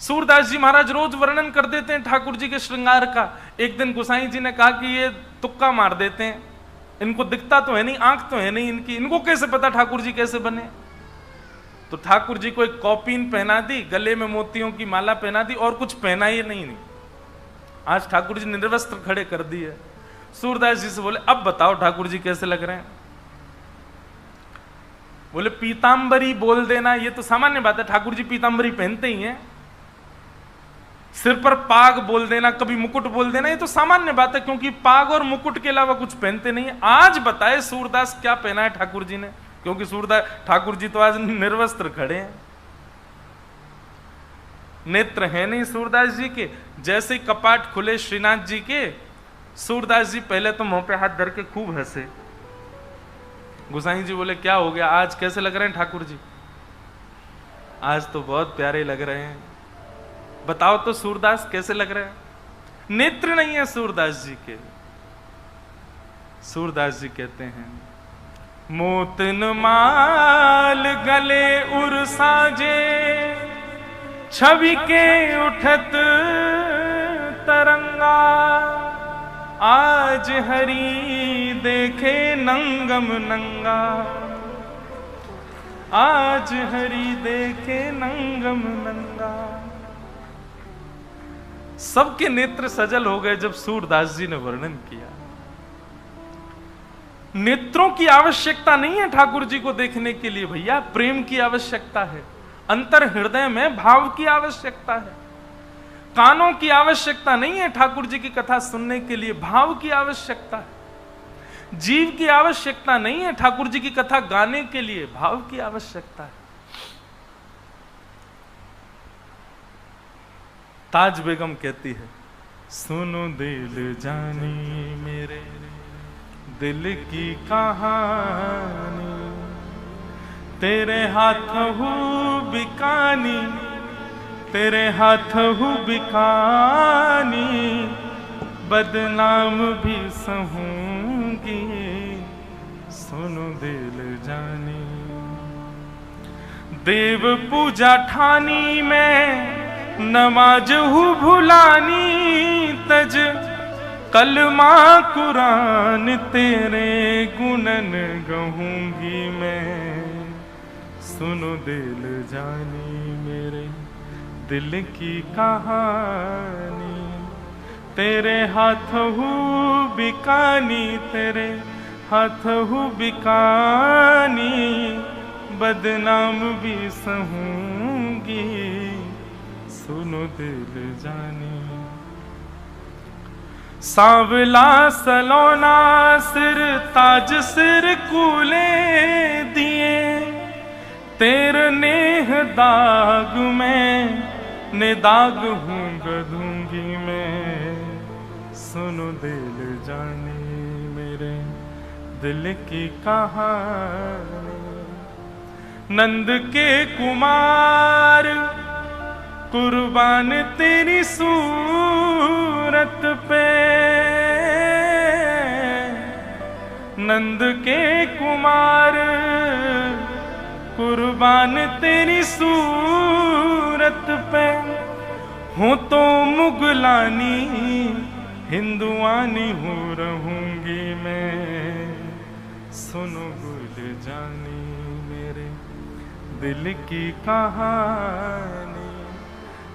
सूरदास जी महाराज रोज वर्णन कर देते हैं ठाकुर जी के श्रृंगार का। एक दिन गोसाई जी ने कहा कि ये तुक्का मार देते हैं, इनको दिखता तो है नहीं, आंख तो है नहीं इनकी, इनको कैसे पता ठाकुर जी कैसे बने। तो ठाकुर जी को एक कौपीन पहना दी, गले में मोतियों की माला पहना दी, और कुछ पहना ही नहीं। आज ठाकुर जी निर्वस्त्र खड़े कर दिए। सूरदास जी से बोले अब बताओ ठाकुर जी कैसे लग रहे हैं। बोले पीतांबरी बोल देना ये तो सामान्य बात है, ठाकुर जी पीतांबरी पहनते ही हैं। सिर पर पाग बोल देना, कभी मुकुट बोल देना, ये तो सामान्य बात है, क्योंकि पाग और मुकुट के अलावा कुछ पहनते नहीं है। आज बताए सूरदास क्या पहना है ठाकुर जी ने, क्योंकि सूरदास ठाकुर जी तो आज निर्वस्त्र खड़े हैं। नेत्र है नहीं सूरदास जी के। जैसे ही कपाट खुले श्रीनाथ जी के, सूरदास जी पहले तो मुंह पे हाथ धर के खूब हंसे। गोसाई जी बोले क्या हो गया, आज कैसे लग रहे हैं ठाकुर जी। आज तो बहुत प्यारे लग रहे हैं, बताओ तो सूरदास कैसे लग रहे हैं। नेत्र नहीं है सूरदास जी के। सूरदास जी कहते हैं मोतन माल गले उर साजे, छवि के उठत तरंगा, आज हरि देखे नंगम नंगा, आज हरि देखे नंगम नंगा। सबके नेत्र सजल हो गए जब सूरदास जी ने वर्णन किया। नेत्रों की आवश्यकता नहीं है ठाकुर जी को देखने के लिए भैया, प्रेम की आवश्यकता है, अंतर हृदय में भाव की आवश्यकता है। कानों की आवश्यकता नहीं है ठाकुर जी की कथा सुनने के लिए, भाव की आवश्यकता है। जीव की आवश्यकता नहीं है ठाकुर जी की कथा गाने के लिए, भाव की आवश्यकता है। ताज बेगम कहती है सुनो दिल जानी मेरे दिल की कहानी, तेरे हाथ हूँ बिकानी, तेरे हाथ हूँ बिकानी, बदनाम भी सहूंगी, सुनो दिल जानी। देव पूजा ठानी में नमाज हूँ भुलानी, तज कलमा कुरान तेरे गुणन गहूंगी मैं, सुनो दिल जानी मेरे दिल की कहानी, तेरे हाथ हूँ बिकानी, तेरे हाथ हूँ बिकानी, बदनाम भी सहूंगी, सुनो दिल जानी। सांवला सलोना सिर ताज सिर कूले दिए, तेरे नेह दाग में ने दाग हूँ गधूंगी मैं, सुनो दिल जानी मेरे दिल की कहानी। नंद के कुमार कुर्बान तेरी सूरत पे, नंद के कुमार कुर्बान तेरी सूरत पे, हूँ तो मुगलानी हिंदुआनी हूँ रहूंगी मैं, सुनो गुल जानी मेरे दिल की कहानी,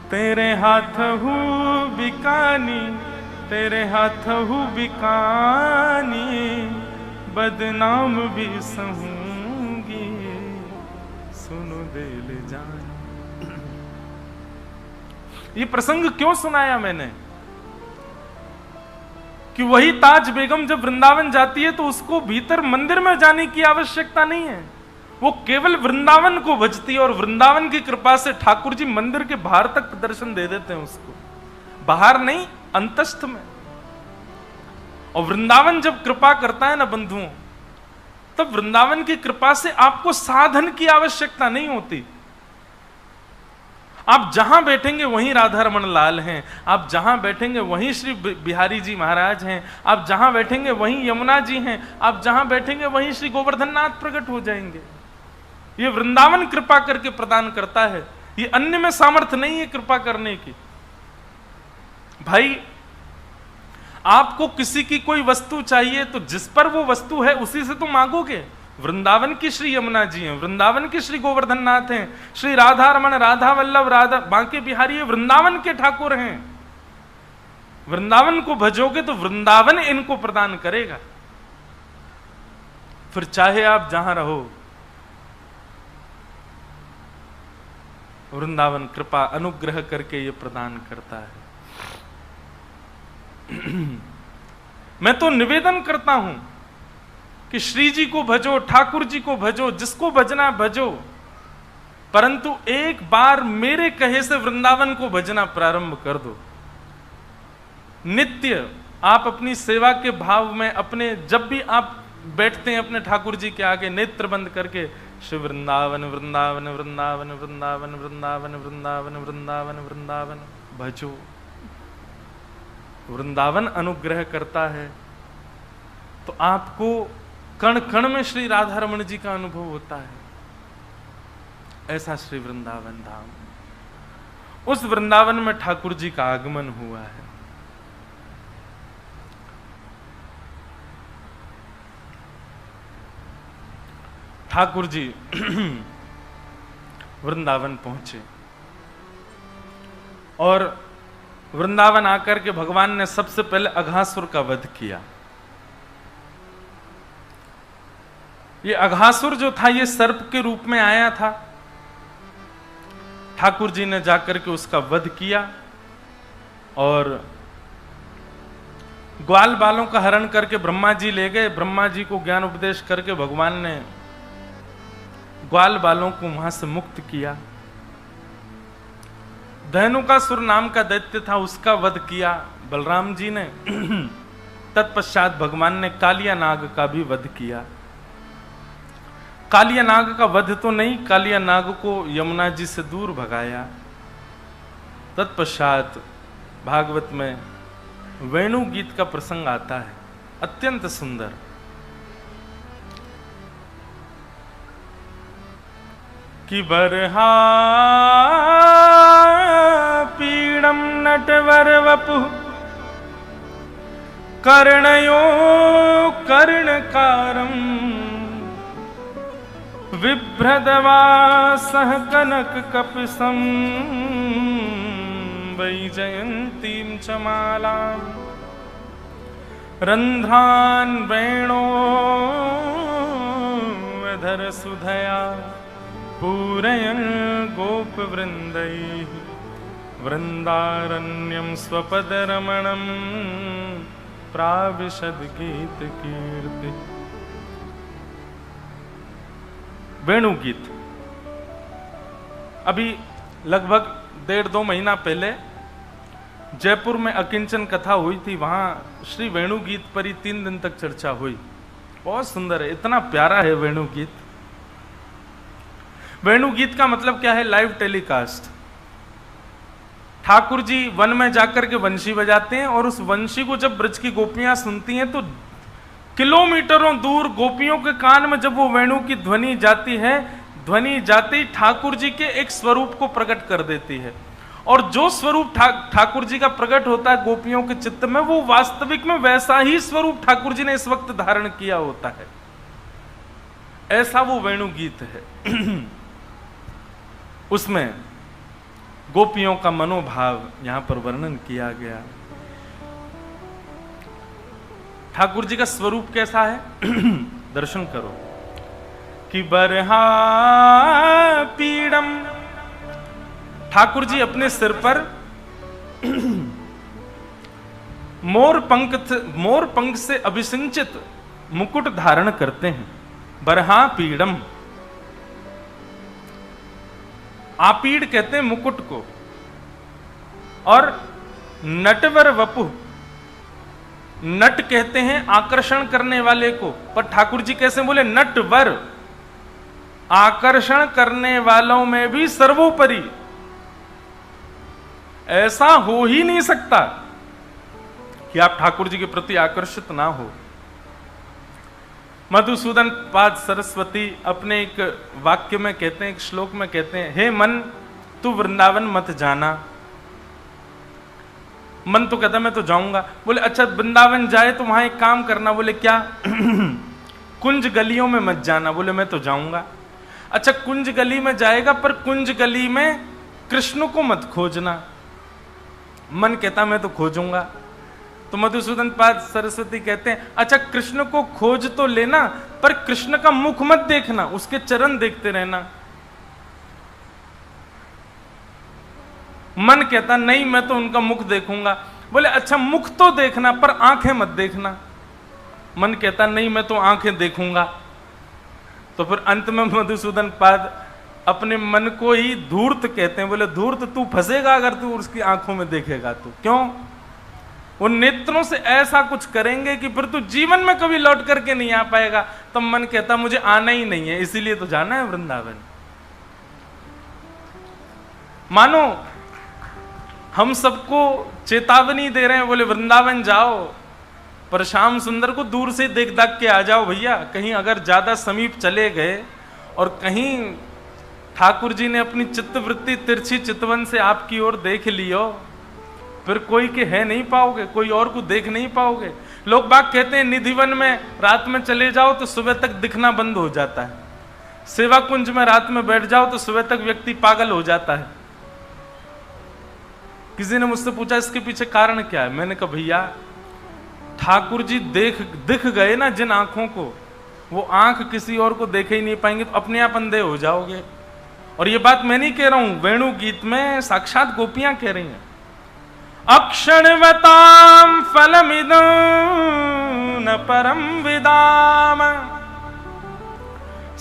तेरे हाथ हूँ बिकानी, तेरे हाथ हूँ बिकानी, बदनाम भी सहूंगी, सुनो दिल जानी। ये प्रसंग क्यों सुनाया मैंने कि वही ताज बेगम जब वृंदावन जाती है तो उसको भीतर मंदिर में जाने की आवश्यकता नहीं है, वो केवल वृंदावन को भजती है और वृंदावन की कृपा से ठाकुर जी मंदिर के बाहर तक दर्शन दे देते हैं उसको, बाहर नहीं अंतस्थ में। और वृंदावन जब कृपा करता है ना बंधुओं, तब वृंदावन की कृपा से आपको साधन की आवश्यकता नहीं होती। आप जहां बैठेंगे वहीं राधा रमन लाल हैं, आप जहां बैठेंगे वहीं श्री बिहारी जी महाराज हैं, आप जहां बैठेंगे वहीं यमुना जी हैं, आप जहां बैठेंगे वहीं श्री गोवर्धन नाथ प्रकट हो जाएंगे। ये वृंदावन कृपा करके प्रदान करता है ये अन्य में सामर्थ्य नहीं है कृपा करने की। भाई आपको किसी की कोई वस्तु चाहिए तो जिस पर वो वस्तु है उसी से तो मांगोगे। वृंदावन की श्री यमुना जी हैं, वृंदावन के श्री गोवर्धन नाथ हैं, श्री राधा रमन, राधा वल्लभ, राधा बांके बिहारी, ये वृंदावन के ठाकुर हैं। वृंदावन को भजोगे तो वृंदावन इनको प्रदान करेगा। फिर चाहे आप जहां रहो, वृंदावन कृपा अनुग्रह करके ये प्रदान करता है। मैं तो निवेदन करता हूं कि श्री जी को भजो, ठाकुर जी को भजो, जिसको भजना भजो, परंतु एक बार मेरे कहे से वृंदावन को भजना प्रारंभ कर दो। नित्य आप अपनी सेवा के भाव में अपने जब भी आप बैठते हैं अपने ठाकुर जी के आगे नेत्र बंद करके श्री वृंदावन वृंदावन वृंदावन वृंदावन वृंदावन वृंदावन वृंदावन वृंदावन भजो। वृंदावन अनुग्रह करता है तो आपको कण कण में श्री राधा रमण जी का अनुभव होता है। ऐसा श्री वृंदावन धाम, उस वृंदावन में ठाकुर जी का आगमन हुआ है। ठाकुर जी वृंदावन पहुंचे और वृंदावन आकर के भगवान ने सबसे पहले अघासुर का वध किया। ये अघासुर जो था ये सर्प के रूप में आया था। ठाकुर जी ने जाकर के उसका वध किया और ग्वाल बालों का हरण करके ब्रह्मा जी ले गए। ब्रह्मा जी को ज्ञान उपदेश करके भगवान ने ग्वाल बालों को वहां से मुक्त किया। धनुकासुर नाम का दैत्य था, उसका वध किया बलराम जी ने। तत्पश्चात भगवान ने कालिया नाग का भी वध किया। कालिया नाग का वध तो नहीं, कालिया नाग को यमुना जी से दूर भगाया। तत्पश्चात भागवत में वेणु गीत का प्रसंग आता है, अत्यंत सुंदर। कि बरहा पीड़म नटवर वपु कर्णयो कर्णकारम बिभ्रदवासः कनक कपिसं वैजयन्तीं च मालां रन्ध्रान् वेणोऽधर सुधया पूरयन् गोपवृन्दैः वृन्दारण्यं स्वपदरमणं प्राविशद गीतकीर्ति। वेणु गीत अभी लगभग 1.5-2 महीना पहले जयपुर में अकिंचन कथा हुई थी। वहां श्री वेणु गीत पर ही 3 दिन तक चर्चा हुई। बहुत सुंदर है, इतना प्यारा है वेणु गीत। वेणु गीत का मतलब क्या है? Live telecast. ठाकुर जी वन में जाकर के वंशी बजाते हैं और उस वंशी को जब ब्रज की गोपियां सुनती हैं तो किलोमीटरों दूर गोपियों के कान में जब वो वेणु की ध्वनि जाती है, ध्वनि जाते ही ठाकुर जी के एक स्वरूप को प्रकट कर देती है। और जो स्वरूप ठाकुर जी का प्रकट होता है गोपियों के चित्त में, वो वास्तविक में वैसा ही स्वरूप ठाकुर जी ने इस वक्त धारण किया होता है। ऐसा वो वेणु गीत है। उसमें गोपियों का मनोभाव यहां पर वर्णन किया गया। ठाकुर जी का स्वरूप कैसा है? दर्शन करो। कि बरहा पीड़म, ठाकुर जी अपने सिर पर मोर पंख से अभिसिंचित मुकुट धारण करते हैं। बरहा पीड़म, आपीड़ कहते हैं मुकुट को। और नटवर वपु, नट कहते हैं आकर्षण करने वाले को। पर ठाकुर जी कैसे बोले? नटवर, आकर्षण करने वालों में भी सर्वोपरि। ऐसा हो ही नहीं सकता कि आप ठाकुर जी के प्रति आकर्षित ना हो। मधुसूदन पाद सरस्वती अपने एक वाक्य में कहते हैं, एक श्लोक में कहते हैं, हे मन तू वृंदावन मत जाना। मन तो कहता मैं तो जाऊंगा। बोले अच्छा वृंदावन जाए तो वहां एक काम करना। बोले क्या? कुंज गलियों में मत जाना। बोले मैं तो जाऊंगा। अच्छा कुंज गली में जाएगा पर कुंज गली में कृष्ण को मत खोजना। मन कहता मैं तो खोजूंगा। तो मधुसूदन पाद सरस्वती कहते हैं अच्छा कृष्ण को खोज तो लेना पर कृष्ण का मुख मत देखना, उसके चरण देखते रहना। मन कहता नहीं मैं तो उनका मुख देखूंगा। बोले अच्छा मुख तो देखना पर आंखें मत देखना। मन कहता नहीं मैं तो आंखें देखूंगा। तो फिर अंत में मधुसूदन पाद अपने मन को ही धूर्त कहते हैं। बोले धूर्त तू फंसेगा अगर तू उसकी आंखों में देखेगा तो। क्यों? वो नेत्रों से ऐसा कुछ करेंगे कि फिर तू जीवन में कभी लौट करके नहीं आ पाएगा। तब मन कहता मुझे आना ही नहीं है, इसीलिए तो जाना है वृंदावन। मानो हम सबको चेतावनी दे रहे हैं। बोले वृंदावन जाओ पर श्याम सुंदर को दूर से देख दाख के आ जाओ भैया। कहीं अगर ज्यादा समीप चले गए और कहीं ठाकुर जी ने अपनी चित्तवृत्ति तिरछी चितवन से आपकी ओर देख लियो, फिर कोई के है नहीं पाओगे, कोई और को देख नहीं पाओगे। लोग बाग कहते हैं निधिवन में रात में चले जाओ तो सुबह तक दिखना बंद हो जाता है। सेवा कुंज में रात में बैठ जाओ तो सुबह तक व्यक्ति पागल हो जाता है। किसी ने मुझसे पूछा इसके पीछे कारण क्या है। मैंने कहा भैया ठाकुर जी दिख गए ना जिन आंखों को, वो आंख किसी और को देख ही नहीं पाएंगे तो अपने आप अंधे हो जाओगे। और ये बात मैं नहीं कह रहा हूं, वेणु गीत में साक्षात गोपियां कह रही हैं। अक्षणवतां फलमिदं न परम विदाम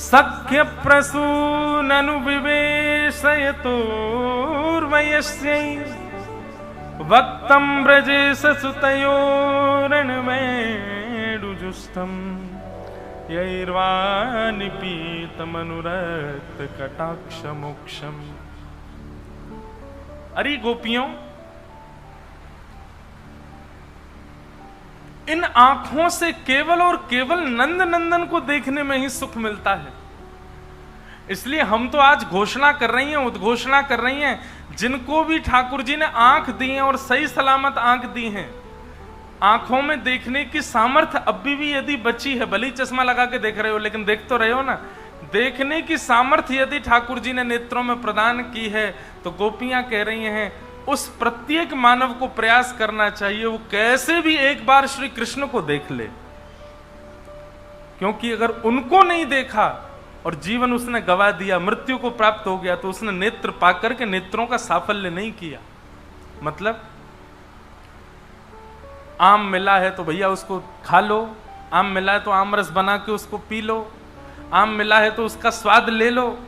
सख्य प्रसूननु विवेशयतोर्वयस्यै वक्तं व्रजेश सुतयोरणवेणुजुष्टं यैर्वानिपीतमनुरक्त कटाक्षमोक्षम। अरे गोपियों, इन आंखों से केवल और केवल नंद नंदन को देखने में ही सुख मिलता है। इसलिए हम तो आज घोषणा कर रही हैं, उद्घोषणा कर रही हैं, जिनको भी ठाकुर जी ने आंख दी है और सही सलामत आंख दी है, आंखों में देखने की सामर्थ्य अभी भी यदि बची है, भले चश्मा लगा के देख रहे हो लेकिन देख तो रहे हो ना, देखने की सामर्थ्य यदि ठाकुर जी ने नेत्रों में प्रदान की है, तो गोपियां कह रही हैं उस प्रत्येक मानव को प्रयास करना चाहिए वो कैसे भी एक बार श्री कृष्ण को देख ले। क्योंकि अगर उनको नहीं देखा और जीवन उसने गवा दिया, मृत्यु को प्राप्त हो गया, तो उसने नेत्र पाकर के नेत्रों का साफल्य नहीं किया। मतलब आम मिला है तो भैया उसको खा लो, आम मिला है तो आम रस बना के उसको पी लो, आम मिला है तो उसका स्वाद ले लो।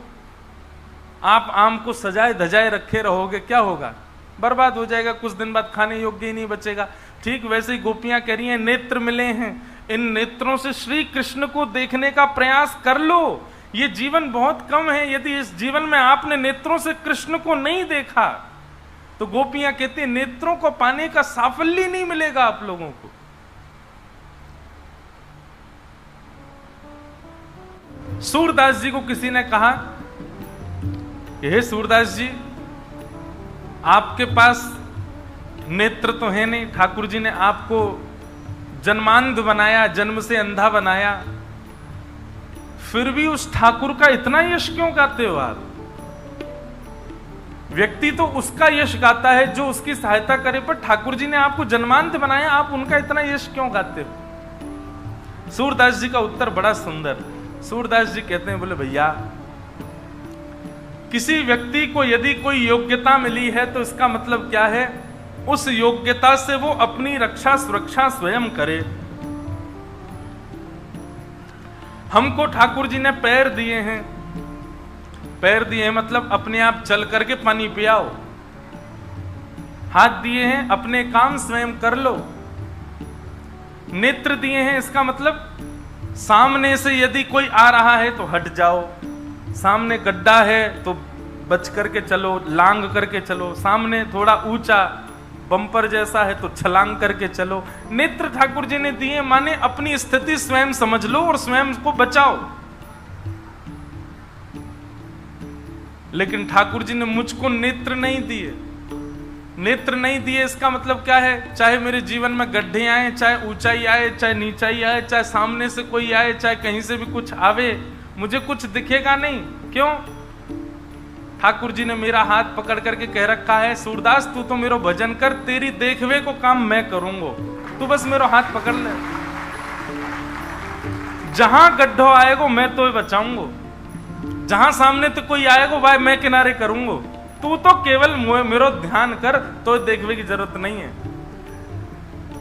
आप आम को सजाए धजाए रखे रहोगे, क्या होगा? बर्बाद हो जाएगा, कुछ दिन बाद खाने योग्य ही नहीं बचेगा। ठीक वैसे ही गोपियां कह रही हैं नेत्र मिले हैं, इन नेत्रों से श्री कृष्ण को देखने का प्रयास कर लो। ये जीवन बहुत कम है, यदि इस जीवन में आपने नेत्रों से कृष्ण को नहीं देखा तो गोपियां कहती हैं नेत्रों को पाने का साफल्य नहीं मिलेगा आप लोगों को। सूरदास जी को किसी ने कहा कि हे सूरदास जी, आपके पास नेत्र तो है नहीं, ठाकुर जी ने आपको जन्मांध बनाया, जन्म से अंधा बनाया, फिर भी उस ठाकुर का इतना यश क्यों गाते हो आप? व्यक्ति तो उसका यश गाता है जो उसकी सहायता करे, पर ठाकुर जी ने आपको जन्मांध बनाया, आप उनका इतना यश क्यों गाते हो? सूरदास जी का उत्तर बड़ा सुंदर। सूरदास जी कहते हैं, बोले भैया किसी व्यक्ति को यदि कोई योग्यता मिली है तो इसका मतलब क्या है? उस योग्यता से वो अपनी रक्षा सुरक्षा स्वयं करे। हमको ठाकुर जी ने पैर दिए हैं, पैर दिए हैं मतलब अपने आप चल करके पानी पियाओ। हाथ दिए हैं, अपने काम स्वयं कर लो। नेत्र दिए हैं, इसका मतलब सामने से यदि कोई आ रहा है तो हट जाओ, सामने गड्ढा है तो बच करके चलो, लांग करके चलो, सामने थोड़ा ऊंचा बम्पर जैसा है तो छलांग करके चलो। नेत्र ठाकुर जी ने दिए, माने अपनी स्थिति स्वयं समझ लो और स्वयं को बचाओ। लेकिन ठाकुर जी ने मुझको नेत्र नहीं दिए। नेत्र नहीं दिए इसका मतलब क्या है? चाहे मेरे जीवन में गड्ढे आए, चाहे ऊंचाई आए, चाहे नीचाई आए, चाहे सामने से कोई आए, चाहे कहीं से भी कुछ आवे, मुझे कुछ दिखेगा नहीं। क्यों? ठाकुर जी ने मेरा हाथ पकड़ करके कह रखा है, सूरदास तू तो मेरो भजन कर, तेरी देखवे को काम मैं करूंगा, तू बस मेरो हाथ पकड़ ले। जहां गड्ढो आएगो मैं तो बचाऊंगा, जहां सामने तो कोई आएगो भाई मैं किनारे करूंगा, तू तो केवल मेरो ध्यान कर, तो देखने की जरूरत नहीं है।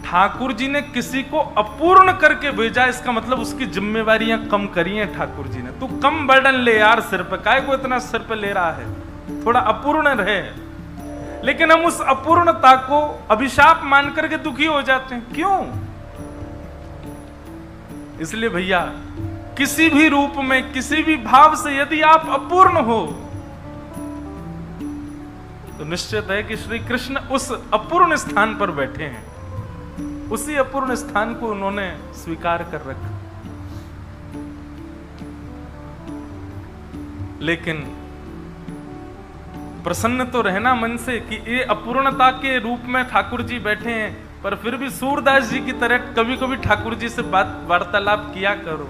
ठाकुर जी ने किसी को अपूर्ण करके भेजा, इसका मतलब उसकी जिम्मेवारियां कम करी हैं ठाकुर जी ने। तू कम बर्डन ले यार सिर पे, काय को इतना सिर पे ले रहा है, थोड़ा अपूर्ण रहे। लेकिन हम उस अपूर्णता को अभिशाप मान करके दुखी हो जाते हैं। क्यों? इसलिए भैया किसी भी रूप में, किसी भी भाव से यदि आप अपूर्ण हो तो निश्चित है कि श्री कृष्ण उस अपूर्ण स्थान पर बैठे हैं, उसी अपूर्ण स्थान को उन्होंने स्वीकार कर रखा। लेकिन प्रसन्न तो रहना मन से कि ये अपूर्णता के रूप में ठाकुर जी बैठे हैं, पर फिर भी सूरदास जी की तरह कभी कभी ठाकुर जी से बात वार्तालाप किया करो।